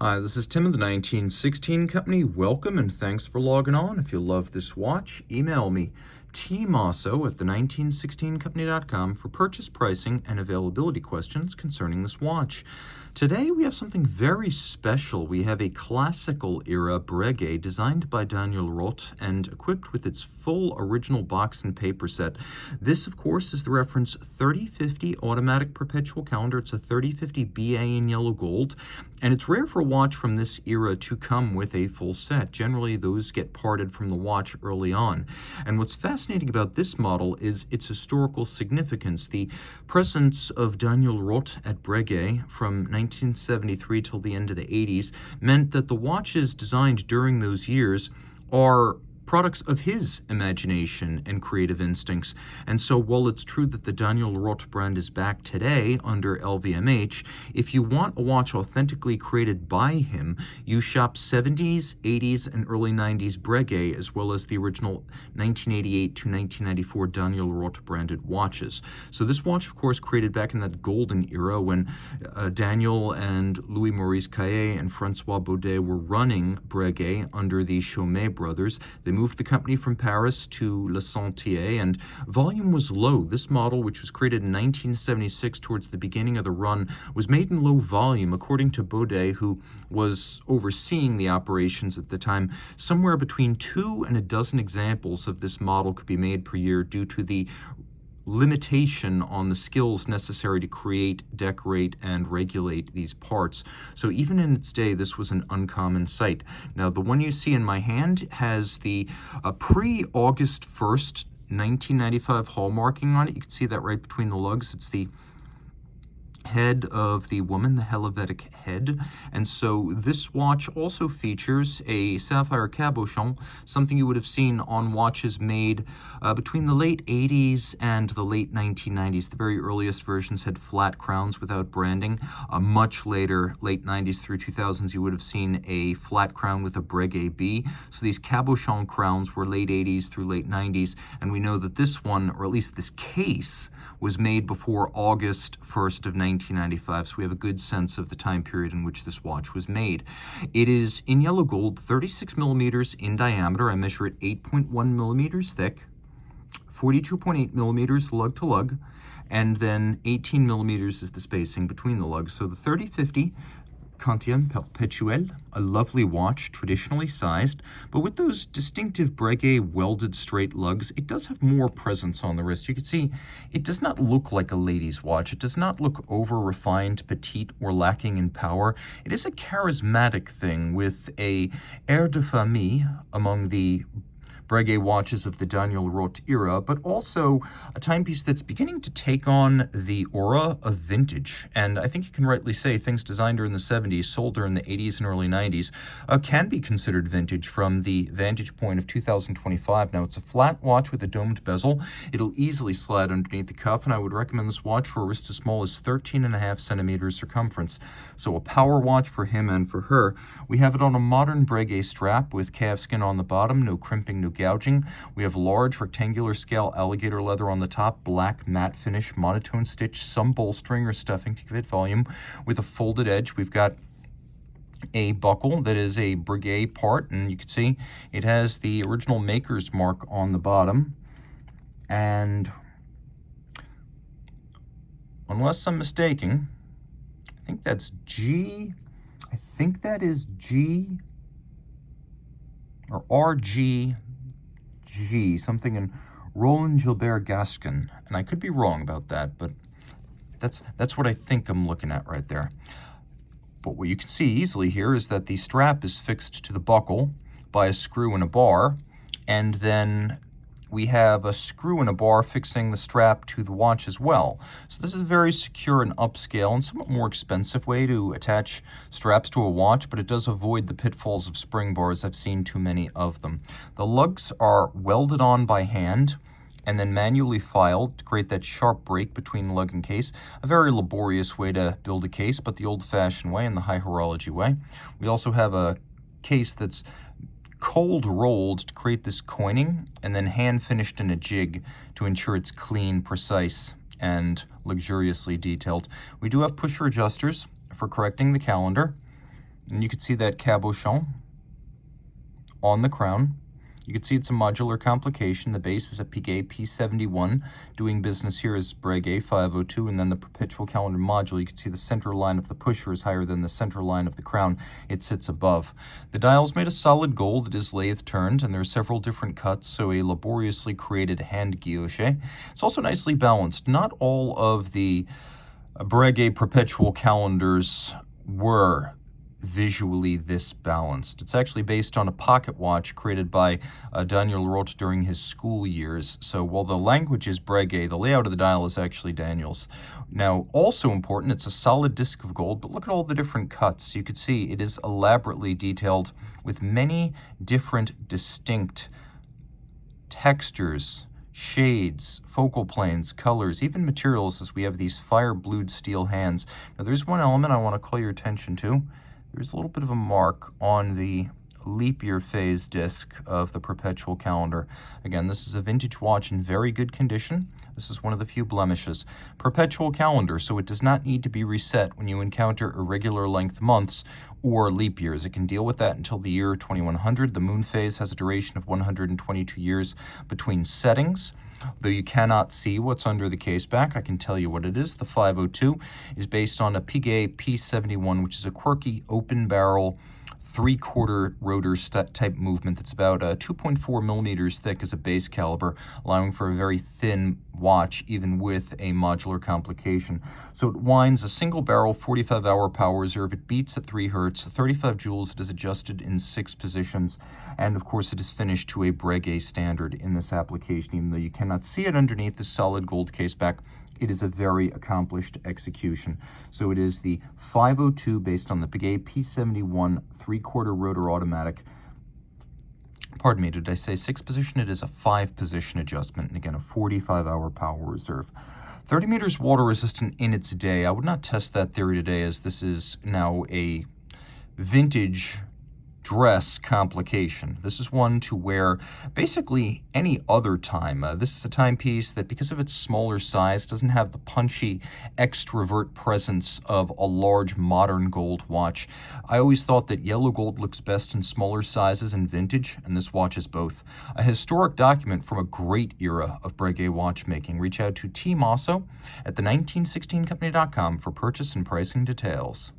Hi, this is Tim of the 1916 Company. Welcome and thanks for logging on. If you love this watch, email me, Team Mosso at the1916company.com for purchase pricing and availability questions concerning this watch. Today we have something very special. We have a classical era Breguet designed by Daniel Roth and equipped with its full original box and paper set. This, of course, is the reference 3050 automatic perpetual calendar. It's a 3050 BA in yellow gold, and it's rare for a watch from this era to come with a full set. Generally, those get parted from the watch early on. And what's fascinating about this model is its historical significance. The presence of Daniel Roth at Breguet from 1973 till the end of the 80s meant that the watches designed during those years are products of his imagination and creative instincts. And so while it's true that the Daniel Roth brand is back today under LVMH, if you want a watch authentically created by him, you shop 70s, 80s, and early 90s Breguet, as well as the original 1988 to 1994 Daniel Roth branded watches. So this watch, of course, created back in that golden era when Daniel and Louis Maurice Caillet and Francois Baudet were running Breguet under the Chaumet brothers. They moved the company from Paris to Le Sentier, and volume was low. This model, which was created in 1976 towards the beginning of the run, was made in low volume. According to Baudet, who was overseeing the operations at the time, somewhere between 2 and a dozen examples of this model could be made per year due to the limitation on the skills necessary to create, decorate, and regulate these parts. So even in its day, this was an uncommon sight. Now, the one you see in my hand has the pre-August 1st, 1995 hallmarking on it. You can see that right between the lugs. It's the head of the woman, the Helvetic head. And so this watch also features a sapphire cabochon, something you would have seen on watches made between the late 80s and the late 1990s. The very earliest versions had flat crowns without branding. Much later, late 90s through 2000s, you would have seen a flat crown with a Breguet B. So these cabochon crowns were late 80s through late 90s, and we know that this one, or at least this case, was made before August 1st of 1995, so we have a good sense of the time period in which this watch was made. It is in yellow gold, 36 millimeters in diameter. I measure it 8.1 millimeters thick, 42.8 millimeters lug to lug, and then 18 millimeters is the spacing between the lugs. So the 3050 Perpetual, a lovely watch, traditionally sized, but with those distinctive Breguet welded straight lugs, it does have more presence on the wrist. You can see it does not look like a lady's watch. It does not look over-refined, petite, or lacking in power. It is a charismatic thing with a air de famille among the Breguet watches of the Daniel Roth era, but also a timepiece that's beginning to take on the aura of vintage. And I think you can rightly say things designed during the 70s, sold during the 80s and early 90s, can be considered vintage from the vantage point of 2025. Now, it's a flat watch with a domed bezel. It'll easily slide underneath the cuff, and I would recommend this watch for a wrist as small as 13.5 centimeters circumference. So a power watch for him and for her. We have it on a modern Breguet strap with calf skin on the bottom, no crimping, no gouging. We have large rectangular scale alligator leather on the top, black matte finish, monotone stitch, some bolstering or stuffing to give it volume with a folded edge. We've got a buckle that is a Breguet part, and you can see it has the original maker's mark on the bottom. And unless I'm mistaken, I think that's G. I think that is G or RG. Something in Roland Gilbert Gascon, and I could be wrong about that, but that's what I think I'm looking at right there. But what you can see easily here is that the strap is fixed to the buckle by a screw and a bar, and then we have a screw and a bar fixing the strap to the watch as well. So this is a very secure and upscale and somewhat more expensive way to attach straps to a watch, but it does avoid the pitfalls of spring bars. I've seen too many of them. The lugs are welded on by hand and then manually filed to create that sharp break between lug and case. A very laborious way to build a case, but the old-fashioned way and the high horology way. We also have a case that's cold rolled to create this coining and then hand finished in a jig to ensure it's clean, precise, and luxuriously detailed. We do have pusher adjusters for correcting the calendar. And you can see that cabochon on the crown. You can see it's a modular complication. The base is a Breguet P71. Doing business here is Breguet 502, and then the Perpetual Calendar module. You can see the center line of the pusher is higher than the center line of the crown. It sits above. The dial is made of solid gold. It is lathe turned, and there are several different cuts, so a laboriously created hand guilloche. It's also nicely balanced. Not all of the Breguet Perpetual Calendars were visually this balanced. It's actually based on a pocket watch created by Daniel Roth during his school years. So while the language is Breguet, the layout of the dial is actually Daniel's. Now, also important, it's a solid disc of gold, but look at all the different cuts. You can see it is elaborately detailed with many different distinct textures, shades, focal planes, colors, even materials, as we have these fire-blued steel hands. Now, there's one element I want to call your attention to. There's a little bit of a mark on the leap year phase disc of the Perpetual Calendar. Again, this is a vintage watch in very good condition. This is one of the few blemishes. Perpetual Calendar, so it does not need to be reset when you encounter irregular length months or leap years. It can deal with that until the year 2100. The moon phase has a duration of 122 years between settings. Though you cannot see what's under the case back, I can tell you what it is. The 502 is based on a Breguet P71, which is a quirky open barrel 3/4 rotor type movement that's about 2.4 millimeters thick as a base caliber, allowing for a very thin watch even with a modular complication. So it winds a single barrel 45-hour power reserve. It beats at 3 hertz, 35 joules. It is adjusted in 6 positions, and of course it is finished to a Breguet standard in this application. Even though you cannot see it underneath the solid gold case back, it is a very accomplished execution. So it is the 502 based on the Breguet P71 3/4 rotor automatic. Pardon me, did I say 6 position? It is a 5 position adjustment, and again, a 45-hour power reserve. 30 meters water resistant in its day. I would not test that theory today, as this is now a vintage dress complication. This is one to wear basically any other time. This is a timepiece that, because of its smaller size, doesn't have the punchy extrovert presence of a large modern gold watch. I always thought that yellow gold looks best in smaller sizes and vintage, and this watch is both. A historic document from a great era of Breguet watchmaking. Reach out to Team Mosso at the 1916company.com for purchase and pricing details.